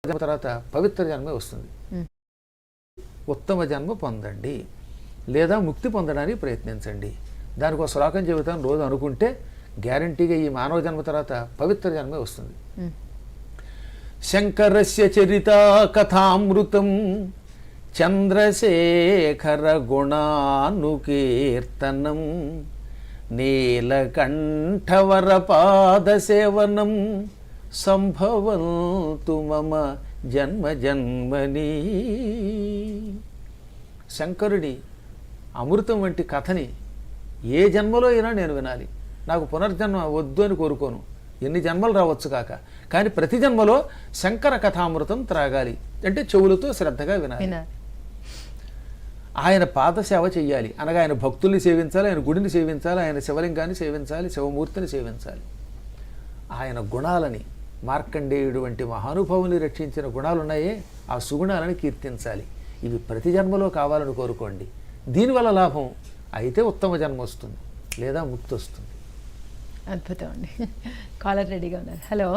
జన్మ తర్వాత పవిత్ర జన్మే వస్తుంది. ఉత్తమ జన్మ పొందండి లేదా ముక్తి పొందడానికి ప్రయత్నించండి. దానికి ఒక శ్లోకం చెబుతాను, రోజు అనుకుంటే గ్యారంటీగా ఈ మానవ జన్మ తర్వాత పవిత్ర జన్మే వస్తుంది. శంకరస్య చరితా కథామృతం చంద్రశేఖర గుణానుకీర్తనం నీలకంఠవర పాదసేవనం సంభవంతు మమ జన్మ జన్మని. శంకరుడి అమృతం వంటి కథని ఏ జన్మలో అయినా నేను వినాలి. నాకు పునర్జన్మ వద్దు అని కోరుకోను, ఎన్ని జన్మలు రావచ్చు కాక, కానీ ప్రతి జన్మలో శంకర కథామృతం త్రాగాలి. అంటే చెవులతో శ్రద్ధగా వినాలి. ఆయన పాదసేవ చెయ్యాలి అనగా ఆయన భక్తుల్ని సేవించాలి, ఆయన గుడిని సేవించాలి, ఆయన శివలింగాన్ని సేవించాలి, శివమూర్తిని సేవించాలి. ఆయన గుణాలని, మార్కండేయుడు వంటి మహానుభావుని రక్షించిన గుణాలు ఉన్నాయే ఆ సుగుణాలను కీర్తించాలి. ఇవి ప్రతి జన్మలో కావాలని కోరుకోండి. దీనివల్ల లాభం అయితే ఉత్తమ జన్మ వస్తుంది లేదా ముక్తి వస్తుంది. అద్భుతం అండి. కాలర్ రెడీగా ఉన్నారు. హలో.